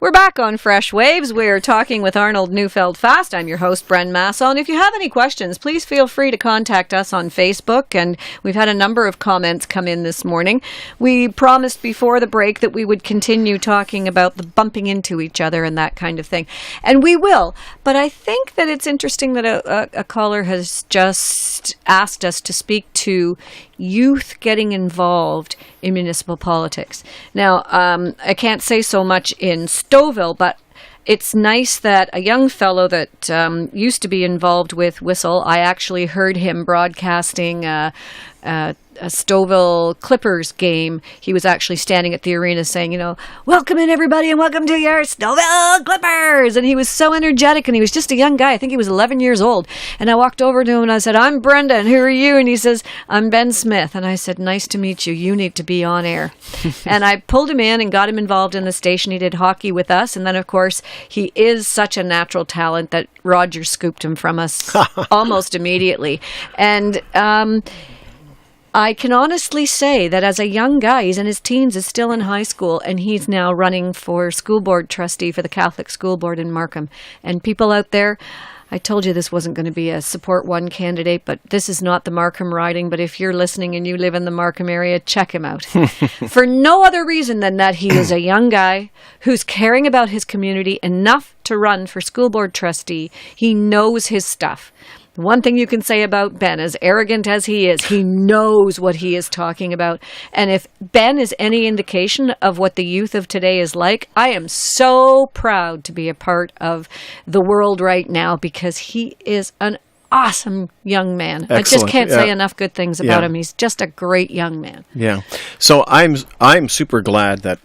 We're back on Fresh Waves. We're talking with Arnold Neufeldt-Fast. I'm your host, Bren Massel. And if you have any questions, please feel free to contact us on Facebook. And we've had a number of comments come in this morning. We promised before the break that we would continue talking about the bumping into each other and that kind of thing. And we will. But I think that it's interesting that a caller has just asked us to speak to youth getting involved in municipal politics. Now, I can't say so much in Stouffville, but it's nice that a young fellow that used to be involved with Whistle, I actually heard him broadcasting a Stouffville Clippers game. He was actually standing at the arena saying, welcome in everybody and welcome to your Stouffville Clippers. And he was so energetic, and he was just a young guy. I think he was 11 years old. And I walked over to him and I said, I'm Brenda, and who are you? And he says, I'm Ben Smith. And I said, nice to meet you. You need to be on air. And I pulled him in and got him involved in the station. He did hockey with us. And then, of course, he is such a natural talent that Roger scooped him from us almost immediately. And I can honestly say that as a young guy, he's in his teens, is still in high school, and he's now running for school board trustee for the Catholic School Board in Markham. And people out there, I told you this wasn't going to be a support one candidate, but this is not the Markham riding. But if you're listening and you live in the Markham area, check him out. For no other reason than that he is a young guy who's caring about his community enough to run for school board trustee. He knows his stuff. One thing you can say about Ben, as arrogant as he is, he knows what he is talking about. And if Ben is any indication of what the youth of today is like, I am so proud to be a part of the world right now, because he is an awesome young man. Excellent. I just can't say enough good things about him. He's just a great young man. Yeah. So I'm super glad that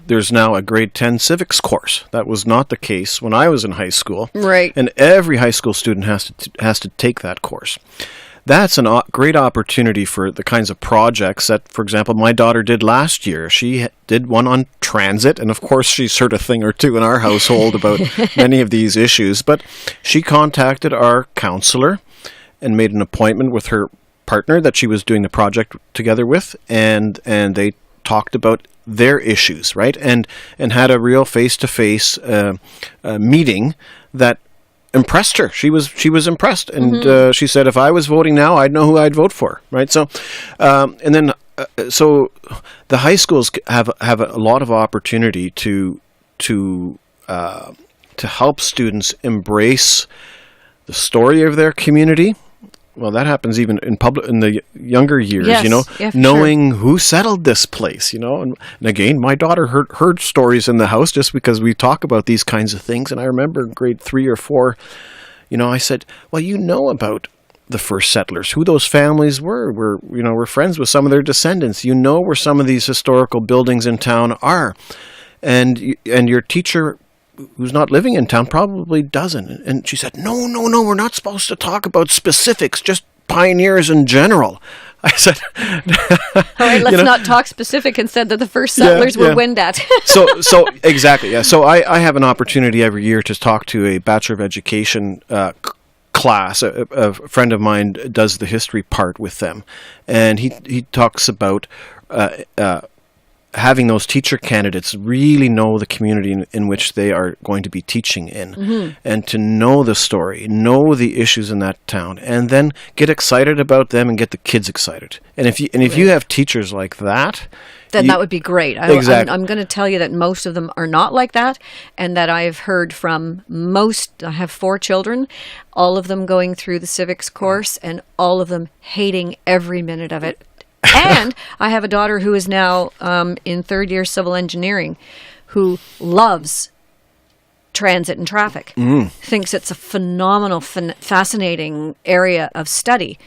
there's now a grade 10 civics course. That was not the case when I was in high school. Right. And every high school student has to take that course. That's a great opportunity for the kinds of projects that, for example, my daughter did last year. She did one on transit, and of course she's heard a thing or two in our household about many of these issues. But she contacted our counselor and made an appointment with her partner that she was doing the project together with, and they talked about their issues, right? And had a real face-to-face meeting that impressed her. She was impressed, and she said, if I was voting now, I'd know who I'd vote for, right? So, and then so the high schools have a lot of opportunity to help students embrace the story of their community. Well, that happens even in the younger years, knowing who settled this place, And again, my daughter heard stories in the house just because we talk about these kinds of things. And I remember in grade 3 or 4, I said, well, about the first settlers, who those families were. We're friends with some of their descendants. Where some of these historical buildings in town are. And your teacher, who's not living in town, probably doesn't. And she said, no, we're not supposed to talk about specifics, just pioneers in general. I said, all right, let's not talk specific and said that the first settlers were Wendat. so exactly, yeah. So I have an opportunity every year to talk to a Bachelor of Education class. A friend of mine does the history part with them, and he talks about having those teacher candidates really know the community in which they are going to be teaching in, and to know the story, know the issues in that town, and then get excited about them and get the kids excited. And if you have teachers like that, then that would be great. Exactly. I'm going to tell you that most of them are not like that, and that I've heard from I have 4 children, all of them going through the civics course, and all of them hating every minute of it. And I have a daughter who is now in 3rd year civil engineering, who loves transit and traffic, thinks it's a phenomenal, fascinating area of study,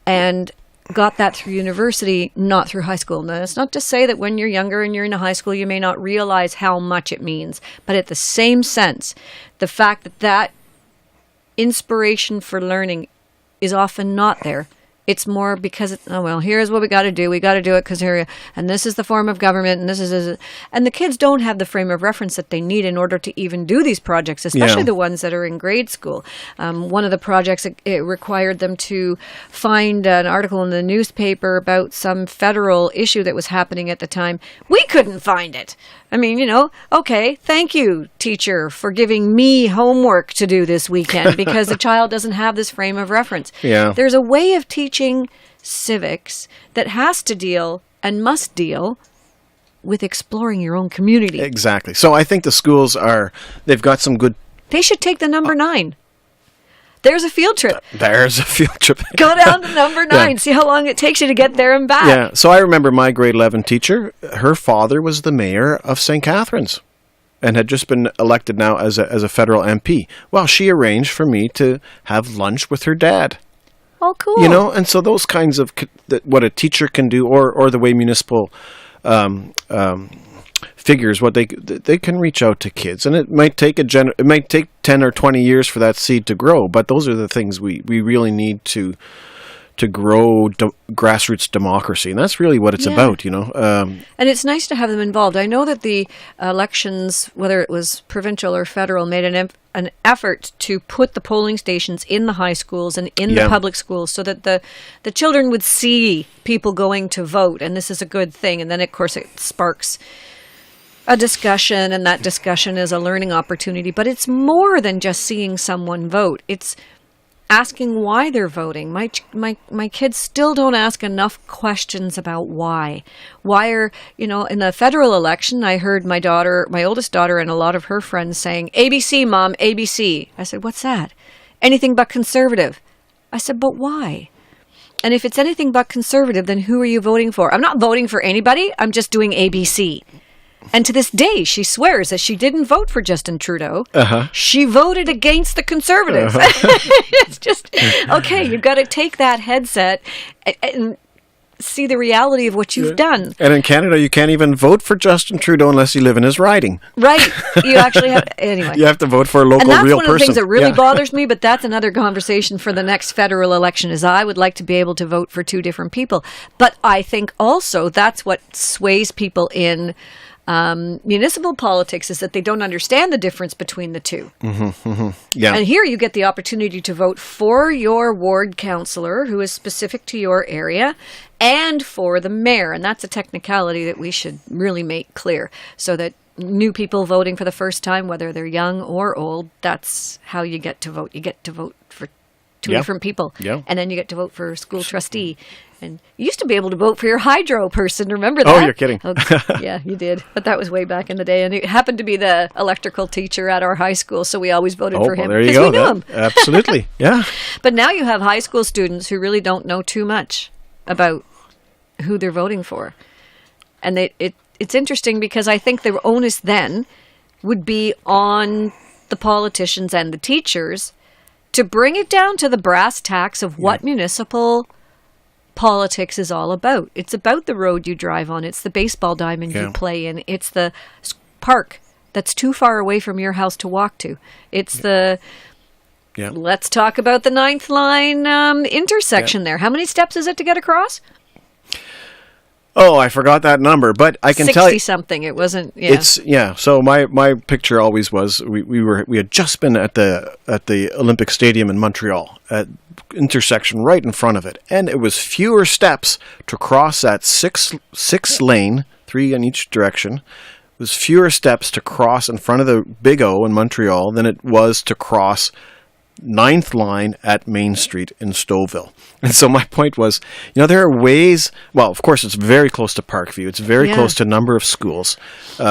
and got that through university, not through high school. Now, that's not to say that when you're younger and you're in a high school, you may not realize how much it means. But at the same sense, the fact that inspiration for learning is often not there. It's more because, here's what we got to do. We got to do it because here, and this is the form of government, and this is, and the kids don't have the frame of reference that they need in order to even do these projects, especially the ones that are in grade school. One of the projects, it required them to find an article in the newspaper about some federal issue that was happening at the time. We couldn't find it. I mean, okay, thank you, teacher, for giving me homework to do this weekend because the child doesn't have this frame of reference. Yeah. There's a way of teaching civics that has to deal and must deal with exploring your own community. Exactly. So I think the schools they've got some good... They should take the number 9. There's a field trip. There's a field trip. Go down to number 9. See how long it takes you to get there and back. Yeah. So I remember my grade 11 teacher, her father was the mayor of St. Catharines and had just been elected now as a federal MP. Well, she arranged for me to have lunch with her dad. Oh, cool. And so those kinds of what a teacher can do, or the way municipal figures, what they can reach out to kids, and it might take 10 or 20 years for that seed to grow. But those are the things we really need to grow grassroots democracy, and that's really what it's about. And it's nice to have them involved. I know that the elections, whether it was provincial or federal, made an effort to put the polling stations in the high schools and in the public schools so that the children would see people going to vote, and this is a good thing. And then, of course, it sparks a discussion, and that discussion is a learning opportunity. But it's more than just seeing someone vote. It's asking why they're voting. My kids still don't ask enough questions about why. Why are, in the federal election, I heard my oldest daughter and a lot of her friends saying, ABC, Mom, ABC. I said, what's that? Anything but conservative. I said, but why? And if it's anything but conservative, then who are you voting for? I'm not voting for anybody. I'm just doing ABC. And to this day, she swears that she didn't vote for Justin Trudeau. She voted against the Conservatives. It's just, okay, you've got to take that headset and see the reality of what you've done. And in Canada, you can't even vote for Justin Trudeau unless you live in his riding. Right. You actually have, anyway. You have to vote for a local real person. And that's one of the things that really bothers me, but that's another conversation for the next federal election, is I would like to be able to vote for 2 different people. But I think also that's what sways people in municipal politics, is that they don't understand the difference between the two. Yeah. And here you get the opportunity to vote for your ward councillor who is specific to your area, and for the mayor. And that's a technicality that we should really make clear, so that new people voting for the first time, whether they're young or old, that's how you get to vote. You get to vote for 2 different people. And then you get to vote for a school trustee. And you used to be able to vote for your hydro person. Remember that? Oh, you're kidding. Yeah, you did. But that was way back in the day. And it happened to be the electrical teacher at our high school, so we always voted for him. Well, there you go. We knew him. Absolutely. Yeah. But now you have high school students who really don't know too much about who they're voting for. And it's interesting because I think the onus then would be on the politicians and the teachers to bring it down to the brass tacks of what municipal politics is all about. It's about the road you drive on. It's the baseball diamond you play in. It's the park that's too far away from your house to walk to. It's the... Let's talk about the 9th line intersection there. How many steps is it to get across? Oh, I forgot that number, but I can tell you 60-something. It wasn't. So my picture always was we had just been at the Olympic Stadium in Montreal, at intersection right in front of it, and it was fewer steps to cross that six lane, 3 in each direction. It was fewer steps to cross in front of the Big O in Montreal than it was to cross 9th line at Main Street in Stouffville. And so my point was, there are ways, well, of course, it's very close to Parkview. It's very close to a number of schools.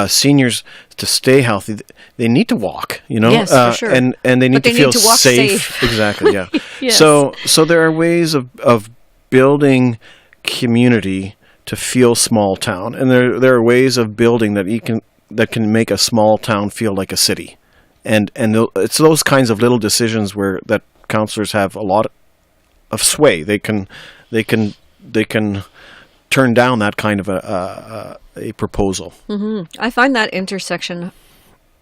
Seniors, to stay healthy, they need to walk, Yes, for sure. And they need to feel safe. Exactly, yeah. Yes. So there are ways of building community to feel small town. And there are ways of building that can make a small town feel like a city. And it's those kinds of little decisions that councillors have a lot of sway. They can turn down that kind of a proposal. I find that intersection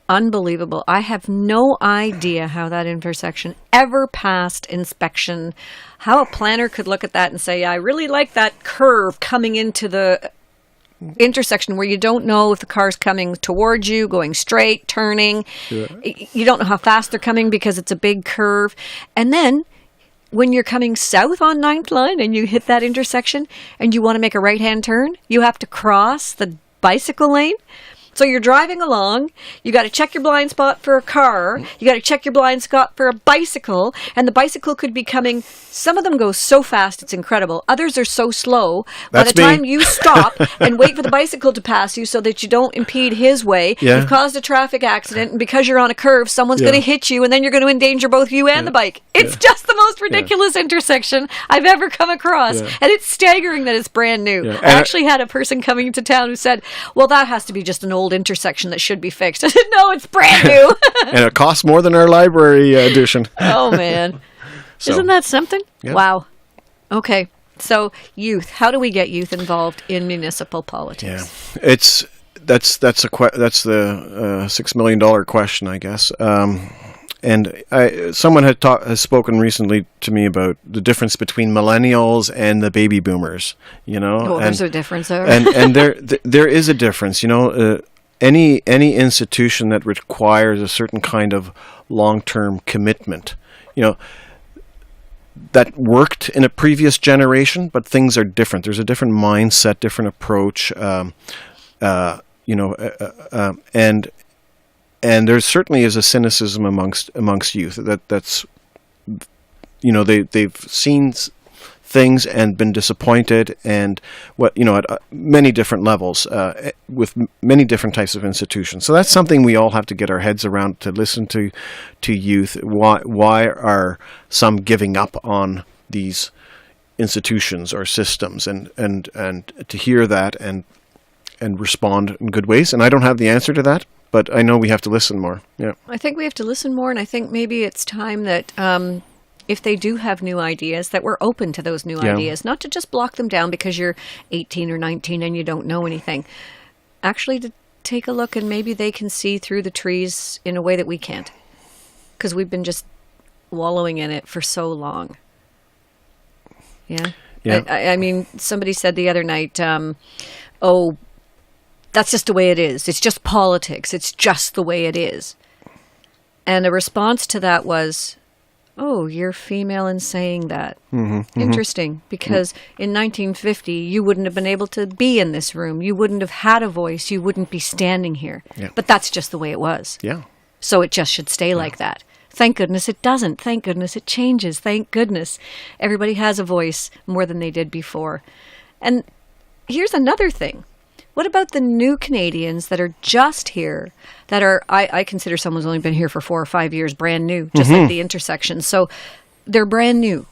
unbelievable. I have no idea how that intersection ever passed inspection, how a planner could look at that and say, yeah, I really like that curve coming into the intersection where you don't know if the car's coming towards you, going straight, turning. Yeah. You don't know how fast they're coming because it's a big curve. And then when you're coming south on 9th Line and you hit that intersection and you want to make a right-hand turn, you have to cross the bicycle lane. So you're driving along, you got to check your blind spot for a car, you got to check your blind spot for a bicycle, and the bicycle could be coming, some of them go so fast it's incredible, others are so slow, by the time you stop and wait for the bicycle to pass you so that you don't impede his way, you've caused a traffic accident, and because you're on a curve, someone's going to hit you, and then you're going to endanger both you and the bike. It's just the most ridiculous intersection I've ever come across, and it's staggering that it's brand new. I actually had a person coming into town who said, well, that has to be just an old intersection that should be fixed. I said, no, it's brand new. And it costs more than our library edition. Oh, man. So, isn't that something? Yeah. Wow. Okay. So youth, how do we get youth involved in municipal politics? Yeah. That's the $6 million question, I guess. And someone has spoken recently to me about the difference between millennials and the baby boomers. Oh, there's a difference there. and there is a difference. Any institution that requires a certain kind of long-term commitment, that worked in a previous generation, but things are different. There's a different mindset, different approach, and there certainly is a cynicism amongst youth that's they've seen things and been disappointed, and at many different levels with many different types of institutions. So that's something we all have to get our heads around, to listen to youth. Why are some giving up on these institutions or systems, and to hear that and respond in good ways. And I don't have the answer to that, but I know we have to listen more. Yeah, I think we have to listen more, and I think maybe it's time that if they do have new ideas, that we're open to those new ideas, not to just block them down because you're 18 or 19 and you don't know anything. Actually, to take a look, and maybe they can see through the trees in a way that we can't, because we've been just wallowing in it for so long. Yeah. I mean, somebody said the other night, that's just the way it is. It's just politics. It's just the way it is. And the response to that was, oh, you're female in saying that. Mm-hmm, interesting, because in 1950, you wouldn't have been able to be in this room. You wouldn't have had a voice. You wouldn't be standing here. Yeah. But that's just the way it was. Yeah. So it just should stay like that. Thank goodness it doesn't. Thank goodness it changes. Thank goodness everybody has a voice more than they did before. And here's another thing. What about the new Canadians that are just here, that are, I consider someone's only been here for 4 or 5 years, brand new, just like the intersection. So they're brand new.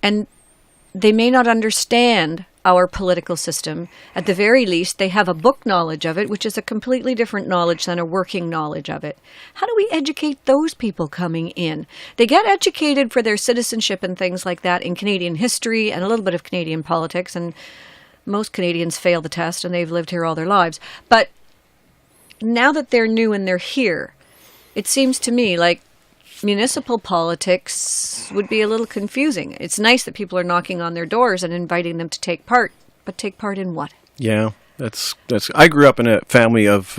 And they may not understand our political system. At the very least, they have a book knowledge of it, which is a completely different knowledge than a working knowledge of it. How do we educate those people coming in? They get educated for their citizenship and things like that in Canadian history and a little bit of Canadian politics, and most Canadians fail the test, and they've lived here all their lives. But now that they're new and they're here, it seems to me like municipal politics would be a little confusing. It's nice that people are knocking on their doors and inviting them to take part, but take part in what? Yeah, that's. I grew up in a family of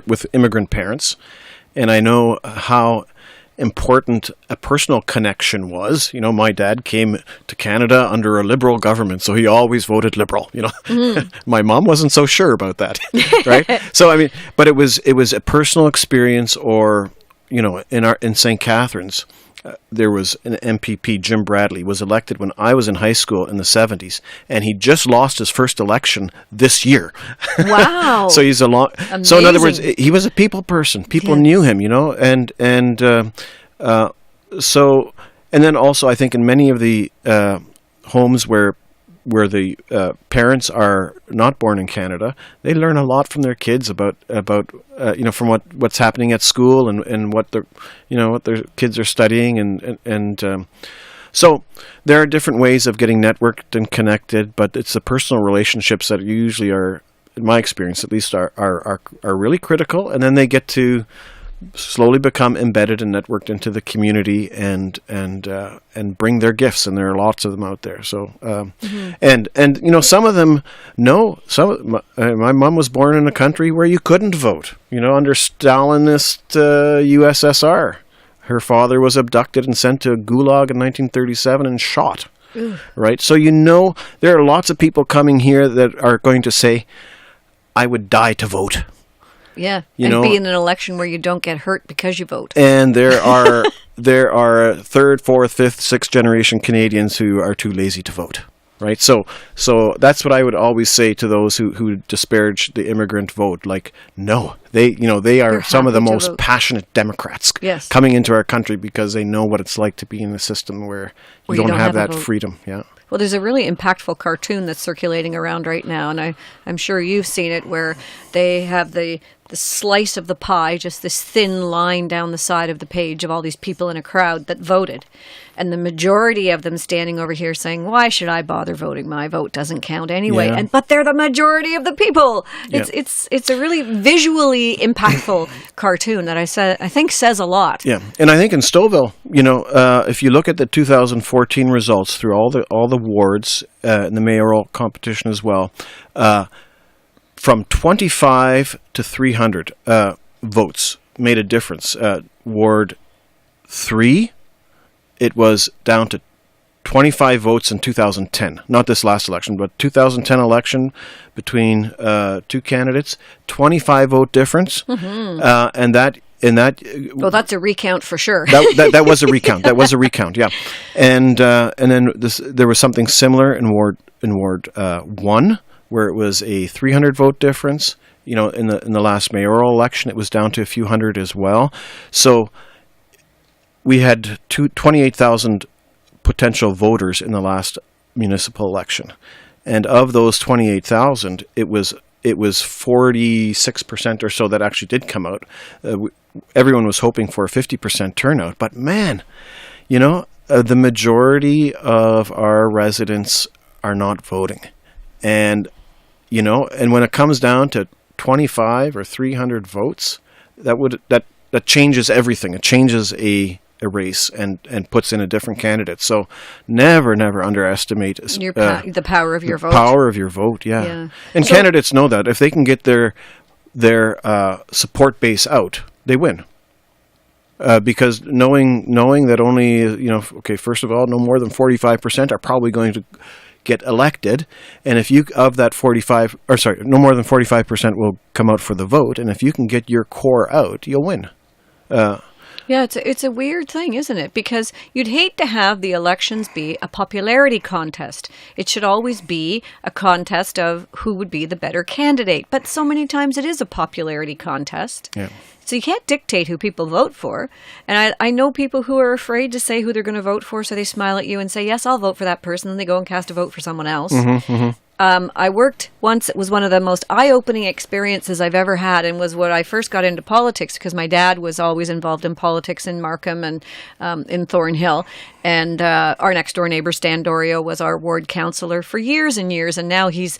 with immigrant parents, and I know how important a personal connection was. My dad came to Canada under a Liberal government, so he always voted Liberal. My mom wasn't so sure about that, right? So I mean, but it was a personal experience. Or in St. Catharines, there was an MPP, Jim Bradley, was elected when I was in high school in the 70s, and he just lost his first election this year. Wow. So he's Amazing. So in other words, he was a people person. People knew him, so, and then also I think in many of the homes where the parents are not born in Canada, they learn a lot from their kids about from what's happening at school and what their kids are studying, and so there are different ways of getting networked and connected, but it's the personal relationships that usually are in my experience at least, are really critical, and then they get to slowly become embedded and networked into the community and bring their gifts, and there are lots of them out there. So and some of them know. My mom was born in a country where you couldn't vote. Under Stalinist USSR, her father was abducted and sent to a gulag in 1937 and shot. Ooh. Right. So there are lots of people coming here that are going to say, "I would die to vote." Yeah, and be in an election where you don't get hurt because you vote. And there are third, fourth, fifth, sixth generation Canadians who are too lazy to vote, right? So that's what I would always say to those who disparage the immigrant vote. Like, no, they are some of the most passionate Democrats coming into our country because they know what it's like to be in a system where you don't have that freedom. Yeah. Well, there's a really impactful cartoon that's circulating around right now, and I'm sure you've seen it, where they have the slice of the pie, just this thin line down the side of the page of all these people in a crowd that voted. And the majority of them standing over here saying, why should I bother voting? My vote doesn't count anyway. Yeah. But they're the majority of the people. It's a really visually impactful cartoon that I think says a lot. Yeah. And I think in Stouffville, if you look at the 2014 results through all the wards in the mayoral competition as well, from 25 to 300 votes made a difference. Ward 3, it was down to 25 votes in 2010. Not this last election, but 2010 election between two candidates, 25 vote difference. And that... Well, that's a recount for sure. That was a recount. That was a recount. Yeah, and then there was something similar in Ward 1, where it was a 300 vote difference. In the last mayoral election, it was down to a few hundred as well. So we had 28,000 potential voters in the last municipal election, and of those 28,000, it was 46% or so that actually did come out. Everyone was hoping for a 50% turnout, but man, the majority of our residents are not voting, and when it comes down to 25 or 300 votes, that changes everything. It changes a race and puts in a different candidate. So never underestimate the power of your vote. Power of your vote, yeah. And candidates know that if they can get their support base out, they win. Because knowing that only first of all, no more than 45% are probably going to get elected, and if you no more than 45% will come out for the vote, and if you can get your core out, you'll win. Yeah, it's a weird thing, isn't it? Because you'd hate to have the elections be a popularity contest. It should always be a contest of who would be the better candidate. But so many times it is a popularity contest. Yeah. So you can't dictate who people vote for. And I know people who are afraid to say who they're going to vote for, so they smile at you and say, yes, I'll vote for that person, and they go and cast a vote for someone else. I worked once. It was one of the most eye-opening experiences I've ever had, and was when I first got into politics, because my dad was always involved in politics in Markham and in Thornhill. And our next-door neighbor, Stan Dorio, was our ward councillor for years and years, and now he's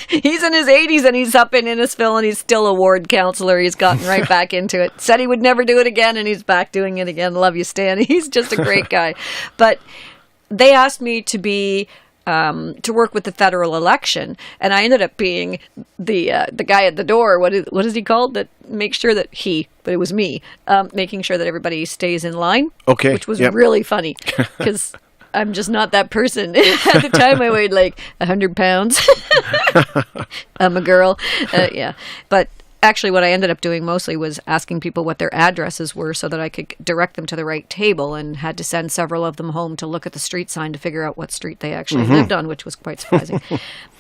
he's in his 80s, and he's up in Innisfil, and he's still a ward councillor. He's gotten right back into it. Said he would never do it again, and he's back doing it again. Love you, Stan. He's just a great guy. But they asked me to be... to work with the federal election, and I ended up being the guy at the door. What is he called? That makes sure that but it was me, making sure that everybody stays in line. Okay, which was really funny because I'm just not that person. At the time, I weighed like 100 pounds. I'm a girl, but. Actually, what I ended up doing mostly was asking people what their addresses were so that I could direct them to the right table, and had to send several of them home to look at the street sign to figure out what street they actually lived on, which was quite surprising.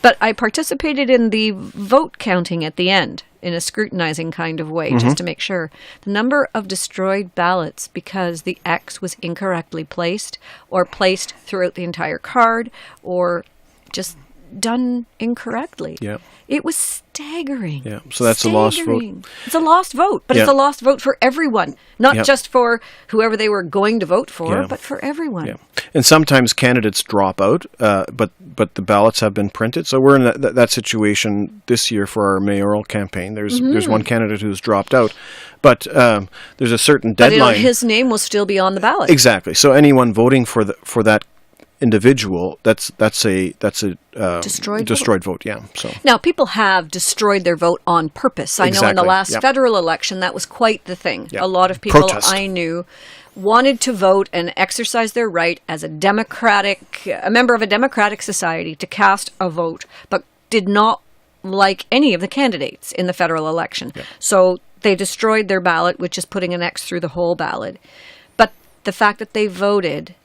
But I participated in the vote counting at the end in a scrutinizing kind of way, just to make sure. The number of destroyed ballots because the X was incorrectly placed, or placed throughout the entire card, or just done incorrectly. Yeah. It was staggering. Yeah, so that's a lost vote. It's a lost vote, but Yeah. it's a lost vote for everyone, not Yeah. just for whoever they were going to vote for, Yeah. but for everyone. Yeah, and sometimes candidates drop out, but the ballots have been printed. So we're in that situation this year for our mayoral campaign. There's one candidate who's dropped out, but there's a certain deadline. But his name will still be on the ballot. Exactly. So anyone voting for that individual, that's a destroyed vote. Yeah. So Now, people have destroyed their vote on purpose. I know in the Exactly. last Yep. federal election, that was quite the thing. Yep. A lot of people Protest. I knew wanted to vote and exercise their right as a member of a democratic society to cast a vote, but did not like any of the candidates in the federal election. Yep. So they destroyed their ballot, which is putting an X through the whole ballot. But the fact that they voted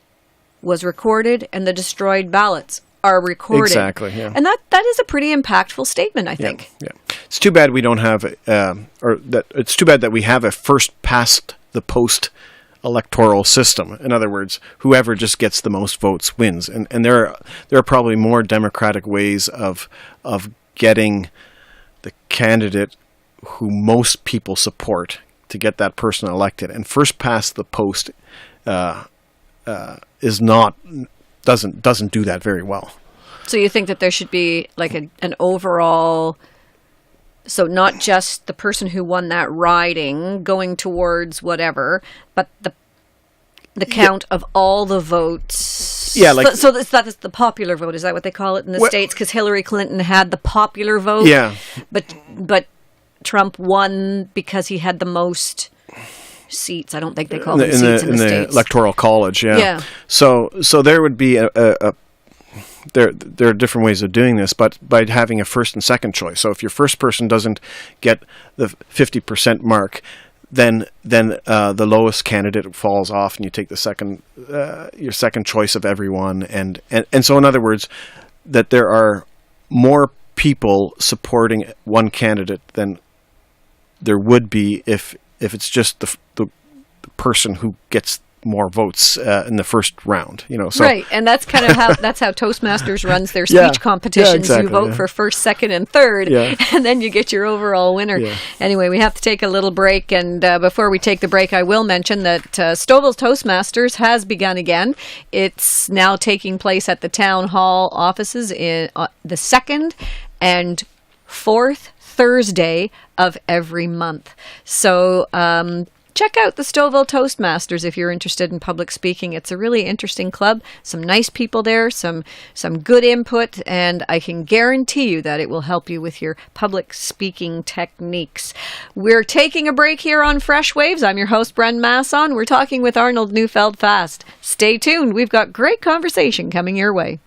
was recorded, and the destroyed ballots are recorded. Exactly, yeah. And that is a pretty impactful statement, I think. Yeah. It's too bad we don't have, it's too bad that we have a first past the post electoral system. In other words, whoever just gets the most votes wins. And there are probably more democratic ways of getting the candidate who most people support to get that person elected. And first past the post doesn't do that very well. So you think that there should be like an overall, so not just the person who won that riding going towards whatever, but the count of all the votes. Yeah, like so that's the popular vote. Is that what they call it in the States? Because Hillary Clinton had the popular vote. Yeah, but Trump won because he had the most seats. I don't think they call them seats in the States. Electoral college. Yeah. So there would be there are different ways of doing this, but by having a first and second choice. So if your first person doesn't get the 50% mark, then the lowest candidate falls off, and you take your second choice of everyone, and so in other words, that there are more people supporting one candidate than there would be if it's just the person who gets more votes in the first round, So. Right, and that's kind of how Toastmasters runs their speech competitions. Yeah, exactly, you vote for first, second, and third, and then you get your overall winner. Yeah. Anyway, we have to take a little break, and before we take the break, I will mention that Stouffville Toastmasters has begun again. It's now taking place at the Town Hall offices in the second and fourth Thursday of every month. So check out the Stouffville Toastmasters if you're interested in public speaking. It's a really interesting club. Some nice people there, some good input, and I can guarantee you that it will help you with your public speaking techniques. We're taking a break here on Fresh Waves. I'm your host, Bren Masson. We're talking with Arnold Neufeldt-Fast. Stay tuned. We've got great conversation coming your way.